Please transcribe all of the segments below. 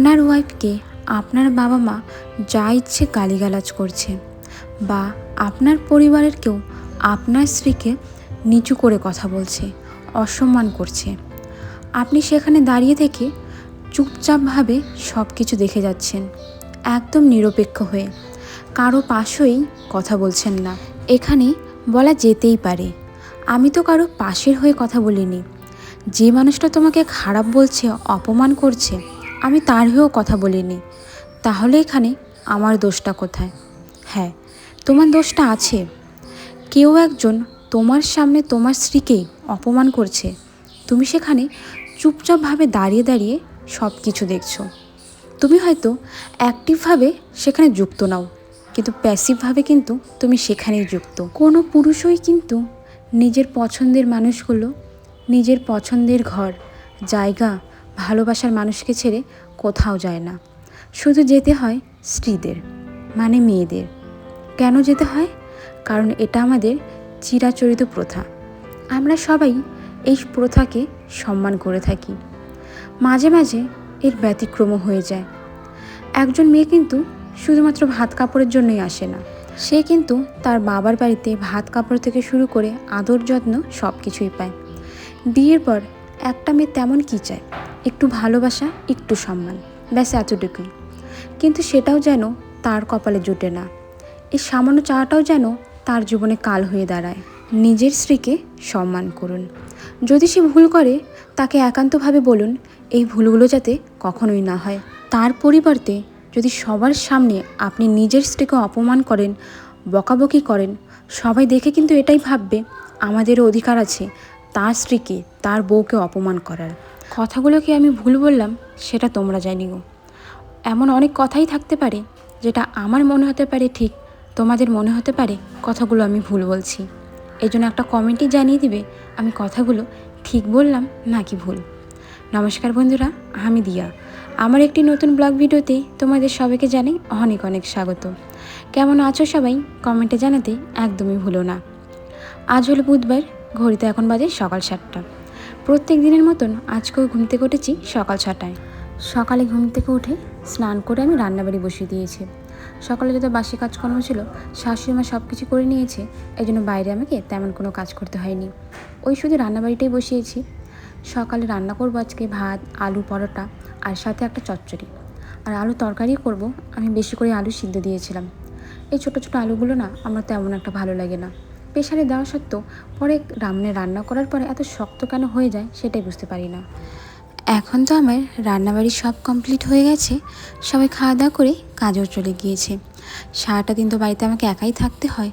আপনার ওয়াইফকে আপনার বাবা মা যা ইচ্ছে গালিগালাজ করছে, বা আপনার পরিবারের কেউ আপনার স্ত্রীকে নিচু করে কথা বলছে, অসম্মান করছে, আপনি সেখানে দাঁড়িয়ে থেকে চুপচাপভাবে সব কিছু দেখে যাচ্ছেন, একদম নিরপেক্ষ হয়ে কারো পাশেই কথা বলছেন না। এখানে বলা যেতেই পারে, আমি তো কারো পাশের হয়ে কথা বলিনি। যে মানুষটা তোমাকে খারাপ বলছে, অপমান করছে, আমি তার হয়েও কথা বলিনি। তাহলে এখানে আমার দোষটা কোথায়? হ্যাঁ, তোমার দোষটা আছে। কেউ একজন তোমার সামনে তোমার স্ত্রীকেই অপমান করছে, তুমি সেখানে চুপচাপভাবে দাঁড়িয়ে দাঁড়িয়ে সব কিছু দেখছো। তুমি হয়তো অ্যাক্টিভভাবে সেখানে যুক্ত নাও, কিন্তু প্যাসিভভাবে কিন্তু তুমি সেখানেই যুক্ত। কোনো পুরুষই কিন্তু নিজের পছন্দের মানুষগুলো, নিজের পছন্দের ঘর, জায়গা, ভালোবাসার মানুষকে ছেড়ে কোথাও যায় না। শুধু যেতে হয় স্ত্রীদের, মানে মেয়েদের। কেন যেতে হয়? কারণ এটা আমাদের চিরাচরিত প্রথা। আমরা সবাই এই প্রথাকে সম্মান করে থাকি। মাঝে মাঝে এর ব্যতিক্রমও হয়ে যায়। একজন মেয়ে কিন্তু শুধুমাত্র ভাত কাপড়ের জন্যই আসে না, সে কিন্তু তার বাবার বাড়িতে ভাত কাপড় থেকে শুরু করে আদর যত্ন সব কিছুই পায়। বিয়ের পর একটা মেয়ে তেমন কী চায়? একটু ভালোবাসা, একটু সম্মান, ব্যাস এতটুকুই। কিন্তু সেটাও যেন তার কপালে জোটে না। এই সামান্য চাওয়াটাও যেন তার জীবনে কাল হয়ে দাঁড়ায়। নিজের স্ত্রীকে সম্মান করুন। যদি সে ভুল করে, তাকে একান্তভাবে বলুন এই ভুলগুলো যাতে কখনোই না হয়। তার পরিবর্তে যদি সবার সামনে আপনি নিজের স্ত্রীকে অপমান করেন, বকাবকি করেন, সবাই দেখে কিন্তু এটাই ভাববে আমাদেরও অধিকার আছে তার স্ত্রীকে, তার বউকে অপমান করার। কথাগুলোকে আমি ভুল বললাম সেটা তোমরা জানিও। এমন অনেক কথাই থাকতে পারে যেটা আমার মনে হতে পারে ঠিক, তোমাদের মনে হতে পারে কথাগুলো আমি ভুল বলছি। এই জন্য একটা কমেন্টে জানিয়ে দিবে আমি কথাগুলো ঠিক বললাম নাকি ভুল। নমস্কার বন্ধুরা, আমি দিয়া। আমার একটি নতুন ব্লগ ভিডিওতে তোমাদের সবাইকে জানাই অনেক অনেক স্বাগত। কেমন আছো সবাই কমেন্টে জানাতে একদমই ভুলো না। আজ হলো বুধবার, ঘড়িতে এখন বাজে সকাল 7টা। প্রত্যেক দিনের মতন আজকেও ঘুম থেকে উঠেছি সকাল 6টায়। সকালে ঘুম থেকে উঠে স্নান করে আমি রান্নাবাড়ি বসিয়ে দিয়েছি। সকালে যত বাসি কাজকর্ম ছিল শাশুড়ি মা সব কিছু করে নিয়েছে, এই জন্য বাইরে আমাকে তেমন কোনো কাজ করতে হয়নি। ওই শুধু রান্নাবাড়িটাই বসিয়েছি। সকালে রান্না করবো আজকে ভাত, আলু পরোটা আর সাথে একটা চচ্চড়ি। আর আলু তরকারি করব। আমি বেশি করে আলু সিদ্ধ দিয়েছিলাম। এই ছোটো ছোটো আলুগুলো না আমার তেমন একটা ভালো লাগে না। প্রেশারে দেওয়া সত্ত্বেও পরে রান্না করার পরে এত শক্ত কেন হয়ে যায় সেটাই বুঝতে পারি না। এখন তো আমার রান্নাবাড়ি সব কমপ্লিট হয়ে গেছে, সবাই খাওয়া দাওয়া করে কাজেও চলে গিয়েছে। সারাটা দিন তো বাড়িতে আমাকে একাই থাকতে হয়।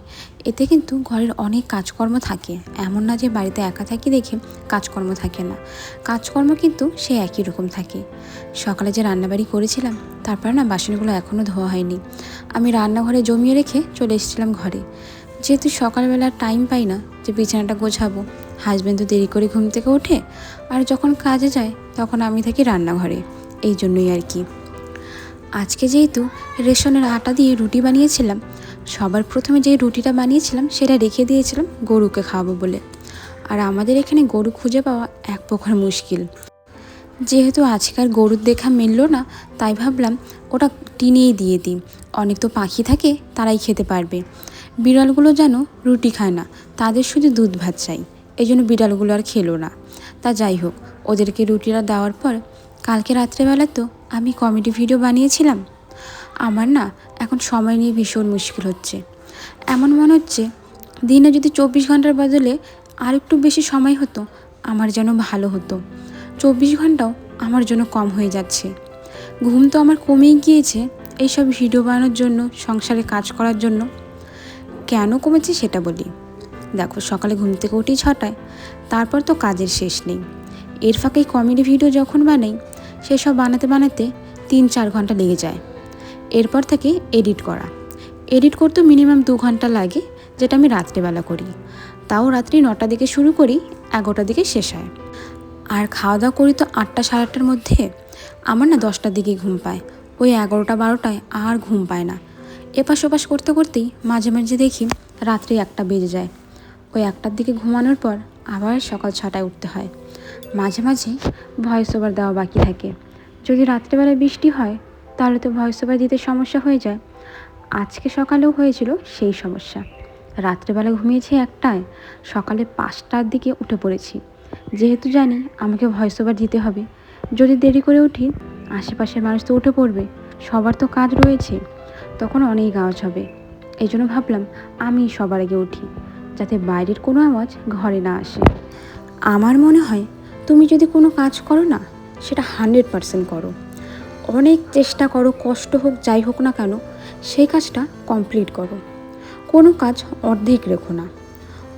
এতে কিন্তু ঘরের অনেক কাজকর্ম থাকে, এমন না যে বাড়িতে একা থাকি দেখে কাজকর্ম থাকে না। কাজকর্ম কিন্তু সে একই রকম থাকে। সকালে যে রান্নাবাড়ি করেছিলাম তারপর না বাসনগুলো এখনও ধোয়া হয়নি। আমি রান্নাঘরে জমিয়ে রেখে চলে এসেছিলাম ঘরে, যেহেতু সকালবেলা টাইম পাই না যে বিছানাটা গোছাবো। হাজব্যান্ড তো দেরি করে ঘুম থেকে ওঠে, আর যখন কাজে যায় তখন আমি থাকি রান্নাঘরে, এই জন্যই আর কি। আজকে যেহেতু রেশনের আটা দিয়ে রুটি বানিয়েছিলাম, সবার প্রথমে যে রুটিটা বানিয়েছিলাম সেটা রেখে দিয়েছিলাম গরুকে খাওয়াবো বলে। আর আমাদের এখানে গরু খুঁজে পাওয়া এক প্রকার মুশকিল। যেহেতু আজকাল গরুর দেখা মিলল না, তাই ভাবলাম ওটা টিনেই দিয়ে দিই। অনেক তো পাখি থাকে, তারাই খেতে পারবে। বিড়ালগুলো যেন রুটি খায় না, তাদের শুধু দুধ ভাত চাই, এই জন্য বিড়ালগুলো আর খেলো না। তা যাই হোক, ওদেরকে রুটিটা দেওয়ার পর কালকে রাত্রেবেলা তো আমি কমেডি ভিডিও বানিয়েছিলাম। আমার না এখন সময় নিয়ে ভীষণ মুশকিল হচ্ছে। এমন মনে হচ্ছে দিনে যদি 24 ঘন্টার বদলে আর একটু বেশি সময় হতো আমার যেন ভালো হতো। 24 ঘন্টাও আমার জন্য কম হয়ে যাচ্ছে। ঘুম তো আমার কমেই গিয়েছে এইসব ভিডিও বানানোর জন্য, সংসারে কাজ করার জন্য। কেন কমেছে সেটা বলি। দেখো, সকালে ঘুম থেকে উঠি 6টায়, তারপর তো কাজের শেষ নেই। এর ফাঁকে কমেডি ভিডিও যখন বানাই, সেসব বানাতে বানাতে 3-4 ঘন্টা লেগে যায়। এরপর থেকে এডিট করতে মিনিমাম 2 ঘন্টা লাগে, যেটা আমি রাত্রেবেলা করি। তাও রাত্রি 9টার দিকে শুরু করি, 11টার দিকে শেষ হয়। আর খাওয়া দাওয়া করি তো 8টা সাড়ে 8টার মধ্যে। আমার না 10টার দিকে ঘুম পায়, ওই 11টা 12টায় আর ঘুম পায় না। এপাশ ওপাশ করতে করতেই মাঝে মাঝে দেখি রাত্রি 1টা বেজে যায়। ওই 1টার দিকে ঘুমানোর পর আবার সকাল 6টায় উঠতে হয়। মাঝে মাঝে ভয়েস ওভার দেওয়া বাকি থাকে, যদি রাত্রেবেলায় বৃষ্টি হয় তাহলে তো ভয়েস ওভার দিতে সমস্যা হয়ে যায়। আজকে সকালেও হয়েছিল সেই সমস্যা। রাত্রেবেলা ঘুমিয়েছি 1টায়, সকালে 5টার দিকে উঠে পড়েছি। যেহেতু জানি আমাকে ভয়েস ওভার দিতে হবে, যদি দেরি করে উঠি আশেপাশের মানুষ তো উঠে পড়বে, সবার তো কাজ রয়েছে, তখন অনেক আওয়াজ হবে। এই জন্য ভাবলাম আমি সবার আগে উঠি, যাতে বাইরের কোনো আওয়াজ ঘরে না আসে। আমার মনে হয় তুমি যদি কোনো কাজ করো না, সেটা 100% করো। অনেক চেষ্টা করো, কষ্ট হোক যাই হোক না কেন, সেই কাজটা কমপ্লিট করো। কোনো কাজ অর্ধেক রেখো না।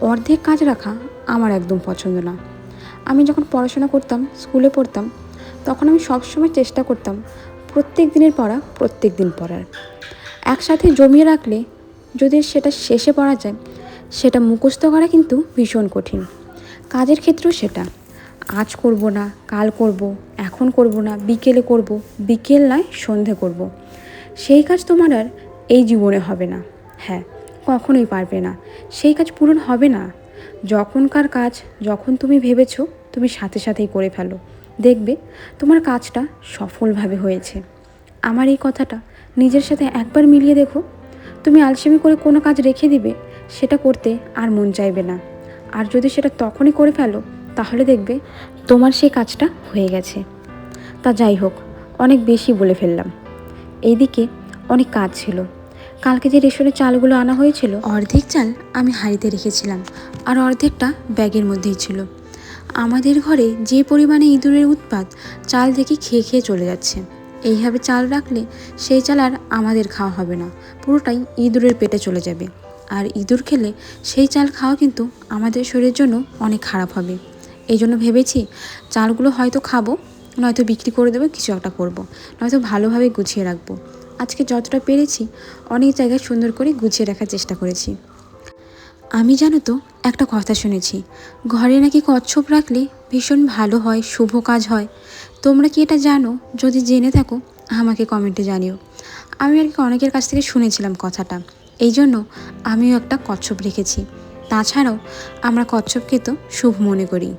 অর্ধেক কাজ রাখা আমার একদম পছন্দ না। আমি যখন পড়াশোনা করতাম, স্কুলে পড়তাম, তখন আমি সবসময় চেষ্টা করতাম প্রত্যেক দিনের পড়া প্রত্যেক দিন পড়ার। একসাথে জমিয়ে রাখলে যদি সেটা শেষে পড়া যায়, সেটা মুখস্থ করা কিন্তু ভীষণ কঠিন। কাজের ক্ষেত্রেও সেটা, আজ করব না, কাল করব, এখন করব না, বিকেলে করব, বিকেল নয় সন্ধে করব, সেই কাজ তোমার আর এই জীবনে হবে না। হ্যাঁ, কখনোই পারবে না, সেই কাজ পূরণ হবে না। যখনকার কাজ যখন তুমি ভেবেছো, তুমি সাথে সাথেই করে ফেলো, দেখবে তোমার কাজটা সফলভাবে হয়েছে। আমার এই কথাটা নিজের সাথে একবার মিলিয়ে দেখো। তুমি আলসেমি করে কোনো কাজ রেখে দিবে, সেটা করতে আর মন চাইবে না। আর যদি সেটা তখনই করে ফেলো, তাহলে দেখবে তোমার সেই কাজটা হয়ে গেছে। তা যাই হোক, অনেক বেশি বলে ফেললাম। এইদিকে অনেক কাজ ছিল। কালকে যে রেশনের চালগুলো আনা হয়েছিল, অর্ধেক চাল আমি হাঁড়িতে রেখেছিলাম, আর অর্ধেকটা ব্যাগের মধ্যেই ছিল। আমাদের ঘরে যে পরিমাণে ইঁদুরের উৎপাত, চাল দেখে খেয়ে খেয়ে চলে যাচ্ছে। এইভাবে চাল রাখলে সেই চাল আর আমাদের খাওয়া হবে না, পুরোটাই ইঁদুরের পেটে চলে যাবে। আর ইঁদুর খেলে সেই চাল খাওয়া কিন্তু আমাদের শরীরের জন্য অনেক খারাপ হবে। এই জন্য ভেবেছি চালগুলো হয়তো খাবো, নয়তো বিক্রি করে দেবো, কিছু একটা করবো, নয়তো ভালোভাবে গুছিয়ে রাখবো। আজকে যতটা পেরেছি অনেক জায়গায় সুন্দর করে গুছিয়ে রাখার চেষ্টা করেছি। আমি জানো তো একটা কথা শুনেছি, ঘরে নাকি কচ্ছপ রাখলে ভীষণ ভালো হয়, শুভ কাজ হয়। তোমরা কি এটা জানো? যদি জেনে থাকো আমাকে কমেন্টে জানিও। আমি আর কি অনেকের কাছ থেকে শুনেছিলাম কথাটা, এই জন্য আমিও একটা কচ্ছপ রেখেছি। তাছাড়াও আমরা কচ্ছপকে তো শুভ মনে করি।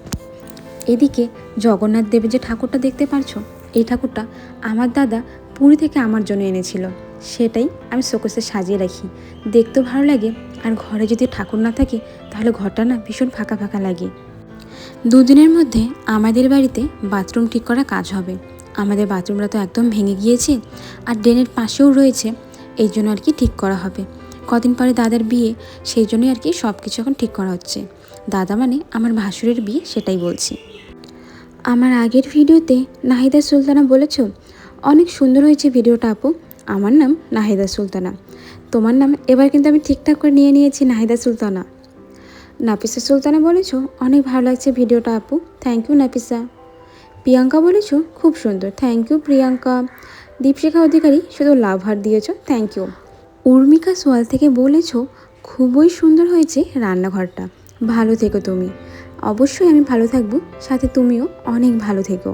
এদিকে জগন্নাথ দেবের যে ঠাকুরটা দেখতে পারছো, এই ঠাকুরটা আমার দাদা পুরী থেকে আমার জন্য এনেছিল। সেটাই আমি শোকেসে সাজিয়ে রাখি, দেখতেও ভালো লাগে। আর ঘরে যদি ঠাকুর না থাকে তাহলে ঘরটা না ভীষণ ফাঁকা ফাঁকা লাগে। 2 দিনের মধ্যে আমাদের বাড়িতে বাথরুম ঠিক করা কাজ হবে। আমাদের বাথরুমটা তো একদম ভেঙে গিয়েছে, আর ড্রেনের পাশেও রয়েছে, এই জন্য আর কি ঠিক করা হবে। কদিন পরে দাদার বিয়ে, সেই জন্যই আর কি সব কিছু এখন ঠিক করা হচ্ছে। দাদা মানে আমার ভাসুরের বিয়ে, সেটাই বলছি। আমার আগের ভিডিওতে নাহিদা সুলতানা বলেছ, অনেক সুন্দর হয়েছে ভিডিওটা আপু। আমার নাম নাহিদা সুলতানা, তোমার নাম এবার কিন্তু আমি ঠিকঠাক করে নিয়ে নিয়েছি, নাহিদা সুলতানা। নাফিসা সুলতানা বলেছ, অনেক ভালো লাগছে ভিডিওটা আপু, থ্যাংক ইউ নাফিসা। প্রিয়াঙ্কা বলেছ, খুব সুন্দর, থ্যাংক ইউ প্রিয়াঙ্কা। দীপশিখা অধিকারী শুধু লাভ হার্ট দিয়েছ, থ্যাংক ইউ। উর্মিকা সোয়াল থেকে বলেছ, খুবই সুন্দর হয়েছে রান্নাঘরটা, ভালো থেকো তুমি। অবশ্যই আমি ভালো থাকবো, সাথে তুমিও অনেক ভালো থেকো।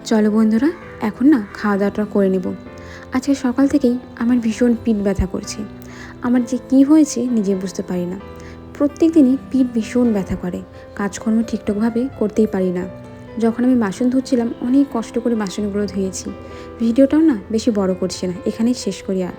চলো বন্ধুরা, এখন না খাওয়া দাওয়াটা করে নেব। আজকে সকাল থেকেই আমার ভীষণ পিঠ ব্যথা করছে। আমার যে কী হয়েছে নিজে বুঝতে পারি না। প্রত্যেক দিনই পিঠ ভীষণ ব্যথা করে, কাজকর্ম ঠিকঠাকভাবে করতেই পারি না। যখন আমি বাসন ধুচ্ছিলাম অনেক কষ্ট করে বাসনগুলো ধুয়েছি। ভিডিওটাও না বেশি বড় করছি না, এখানেই শেষ করি আজ।